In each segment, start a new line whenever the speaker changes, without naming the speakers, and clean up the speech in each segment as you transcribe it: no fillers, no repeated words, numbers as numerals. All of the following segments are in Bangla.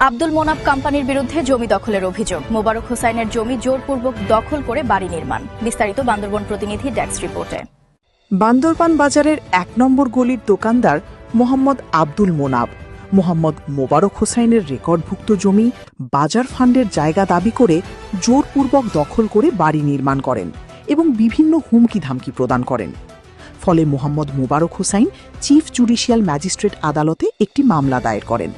আব্দুল মোনাফ কোম্পানির বিরুদ্ধে জমি দখলের অভিযোগ। মোবারক হোসাইনের জমি জোরপূর্বক দখল করে বাড়ি নির্মাণ। বিস্তারিত বান্দরবান প্রতিনিধি ডেস্ক রিপোর্টে।
বান্দরবান বাজারের ১ নম্বর গলির দোকানদার মোহাম্মদ আব্দুল মোনাফ মোহাম্মদ মোবারক হোসাইনের রেকর্ডভুক্ত জমি বাজার ফান্ডের জায়গা দাবি করে জোরপূর্বক দখল করে বাড়ি নির্মাণ করেন এবং বিভিন্ন হুমকি ধামকি প্রদান করেন। ফলে মোহাম্মদ মোবারক হোসাইন চিফ জুডিশিয়াল ম্যাজিস্ট্রেট আদালতে একটি মামলা দায়ের করেন।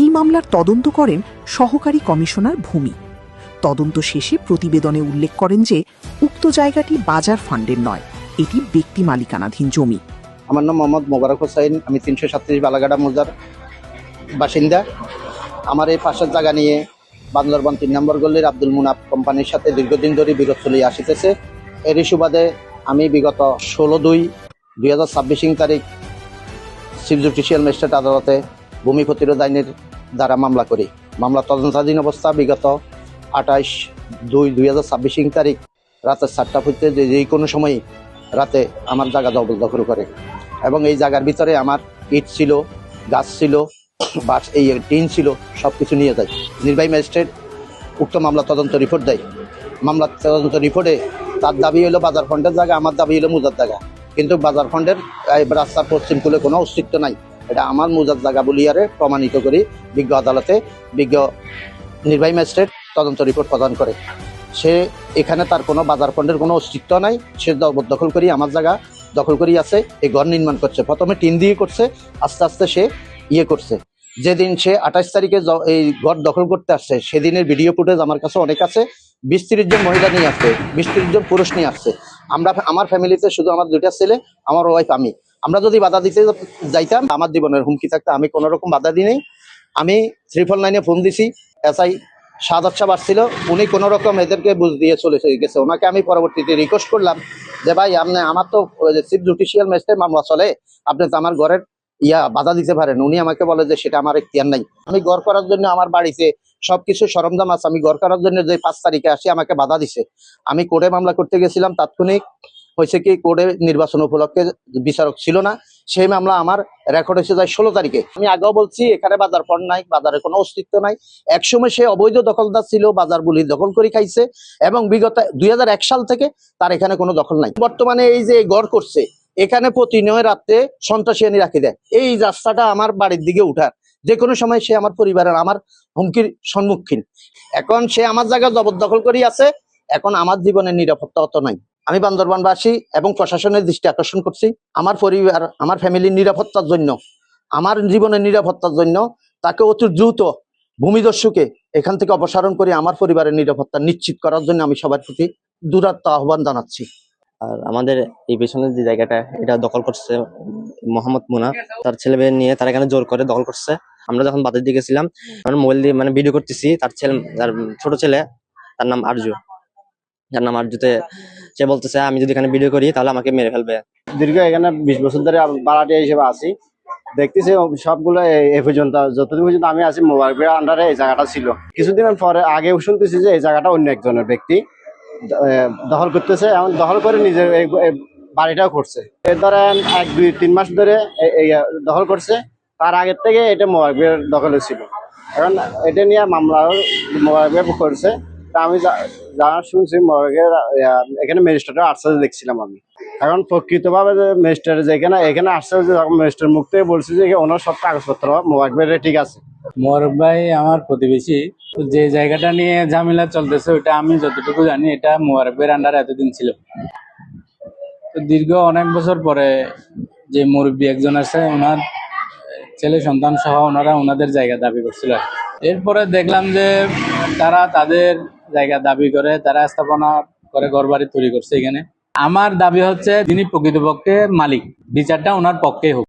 এই মামলার তদন্ত করেন সহকারী কমিশনার ভূমি। তদন্ত শেষে প্রতিবেদনে উল্লেখ করেন যে উক্ত জায়গাটি বাজার ফান্ডের নয়, এটি ব্যক্তি মালিকানাধীন জমি।
আমার নাম মোহাম্মদ মোবারক হোসাইন, আমি ৩৩৭ বালাগাড়া মৌজার বাসিন্দা। আমার এই পাশের জায়গা নিয়ে বান্দরবান ৩ নম্বর গলির আব্দুল মোনাফ কোম্পানির সাথে দীর্ঘদিন ধরে বিরোধ চলিয়ে আসিতেছে। এরই সুবাদে আমি বিগত ১৬/২/২০২৬ তারিখ চিফ জুডিশিয়াল ম্যাজিস্ট্রেট আদালতে ভূমি প্রতিরোধ আইনের দ্বারা মামলা করি। মামলা তদন্তাধীন অবস্থা বিগত ২৮/২/২০২৬ তারিখ রাতে ৪টা হইতে যে কোনো সময় রাতে আমার জায়গা দখল করে এবং এই জায়গার ভিতরে আমার ইট ছিল, গাছ ছিল, বাস এই টিন ছিল, সব কিছু নিয়ে যায়। নির্বাহী ম্যাজিস্ট্রেট উক্ত মামলা তদন্ত রিপোর্ট দেয়। মামলা তদন্ত রিপোর্টে তার দাবি হলো বাজার ফন্ডের জায়গা, আমার দাবি হলো মুজার জায়গা। কিন্তু বাজার ফন্ডের রাস্তার পশ্চিম কুলে কোনো অস্তিত্ব নাই, এটা আমার মুজার জায়গা বলিয়ারে প্রমাণিত করি বিজ্ঞ আদালতে বিজ্ঞ নির্বাহী ম্যাজিস্ট্রেট তদন্ত রিপোর্ট প্রদান করে। সে এখানে তার কোনো বাজার ফন্ডের কোনো অস্তিত্ব নাই, সে দখল করি আমার জায়গা দখল করি আছে। এই ঘর নির্মাণ করছে, প্রথমে টিন দিয়ে করছে, আস্তে আস্তে সে করছে। যেদিন সে ২৮ তারিখে এই ঘর দখল করতে আসছে সেদিনের ভিডিও ফুটেজ আমার কাছে অনেক আছে। ২০-৩০ জন মহিলা নিয়ে আসছে, ২০-৩০ জন পুরুষ নিয়ে আসছে। আমার ফ্যামিলিতে শুধু আমার 2টা ছেলে, আমার ওয়াইফ, আমরা যদি বাধা দিতে যাইতাম আমার জীবনের হুমকি থাকতো। আমি কোনো রকম বাধা দিই নাই। আমি 399-এ ফোন দিছি, এসআই সাদাত সাহেব আসছিল, উনি কোনো রকম এদেরকে বুঝ দিয়ে চলে গেছে। ওনাকে আমি পরবর্তীতে রিকোয়েস্ট করলাম যে ভাই আপনি আমার তো চিফ জুডিশিয়াল ম্যাজিস্ট্রেট মামলা চলে, আপনি তো আমার ঘরের বাধা দিতে পারেন। উনি আমাকে বলে যে সেটা আমার এখতিয়ার নাই। আমি ঘর করার জন্য আমার বাড়িতে সবকিছু সরঞ্জাম আছে, আমি ঘর করার জন্য যে 5 তারিখে আসি আমাকে বাধা দিছে। আমি কোর্টে মামলা করতে গেছিলাম, তাৎক্ষণিক হয়েছে কি কোর্টে নির্বাচন উপলক্ষে বিচারক ছিল না, সেই মামলা আমার রেকর্ড হয়েছে যায় 16 তারিখে। আমি আগেও বলছি এখানে বাজার ফন্ড নাই, বাজারে কোনো অস্তিত্ব নাই। একসময় সে অবৈধ দখলদার ছিল, বাজার বুলি দখল করে খাইছে এবং বিগত 2001 সাল থেকে তার এখানে কোনো দখল নাই। বর্তমানে এই যে ঘর করছে এখানে প্রতিনিয়ত রাত্রে সন্ত্রাসী রাখি দেয়। এই রাস্তাটা আমার বাড়ির দিকে উঠার যে কোনো সময় সে আমার পরিবারের আমার হুমকির সম্মুখীন। এখন সে আমার জায়গা জবরদখল করি আছে, এখন আমার জীবনের নিরাপত্তা অত নাই। আমি বান্দরবানবাসী এবং প্রশাসনের দৃষ্টি আকর্ষণ করছি, আমার পরিবার আমার ফ্যামিলির নিরাপত্তার জন্য, আমার জীবনের নিরাপত্তার জন্য তাকে অতি দ্রুত ভূমিদস্যুকে এখান থেকে অপসারণ করে আমার পরিবারের নিরাপত্তা নিশ্চিত করার জন্য আমি সবার প্রতি দূরাত্ম আহ্বান জানাচ্ছি।
আর আমাদের এই পেছনের যে জায়গাটা এটা দখল করছে মোহাম্মদ মুনাফ, তার ছেলে মেয়ে নিয়ে তারা এখানে জোর করে দখল করছে। আমরা যখন বাজার দিকে গেছিলাম আমরা মোবাইল দিয়ে ভিডিও করতেছি, তার ছোট ছেলে, তার নাম আরজুতে সে বলতেছে আমি যদি এখানে ভিডিও করি তাহলে আমাকে মেরে ফেলবে।
দীর্ঘ এখানে 20 বছর ধরে ভাড়াটিয়া হিসেবে আছি, দেখতেছি সবগুলো এ পর্যন্ত যতদিন পর্যন্ত আমি আছি মোবারকের আন্ডারে এই জায়গাটা ছিল। কিছুদিন পরে আগে শুনতেছি যে এই জায়গাটা অন্য একজনের ব্যক্তি দখল করতেছে, এমন দখল করে নিজের বাড়িটাও করছে। এর ধরেন 1-2-3 মাস ধরে দখল করছে। তার আগের থেকে এটা মোবারকের দখলে ছিল। এখন এটা নিয়ে মামলা মোবারকের করছে। তা আমি যা শুনছি মোবারকের এখানে ম্যাজিস্ট্রেটের আসছে দেখছিলাম আমি। এখন প্রকৃতভাবে ম্যাজিস্ট্রেট যেখানে এখানে আসছে, ম্যাজিস্ট্রেট মুখ থেকে বলছে যে ওনার সব কাগজপত্র মোবারকের ঠিক আছে।
মোবারক ভাই আমার প্রতিবেশী, যে জায়গাটা নিয়ে ঝামেলা চলতেছে ওটা আমি যতটুকু জানি এটা মোবারক ভাইয়ের আন্ডারে এতদিন ছিল। তো দীর্ঘ অনেক বছর পরে যে মুরব্বী একজন আছে, ওনার ছেলে সন্তান সহ ওনারা ওনাদের জায়গা দাবি করছিল। এরপরে দেখলাম যে তারা তাদের জায়গা দাবি করে, তারা স্থাপনা করে ঘরবাড়ি তৈরি করছে এখানে। আমার দাবি হচ্ছে যিনি প্রকৃতপক্ষে মালিক, বিচারটা ওনার পক্ষেই হোক।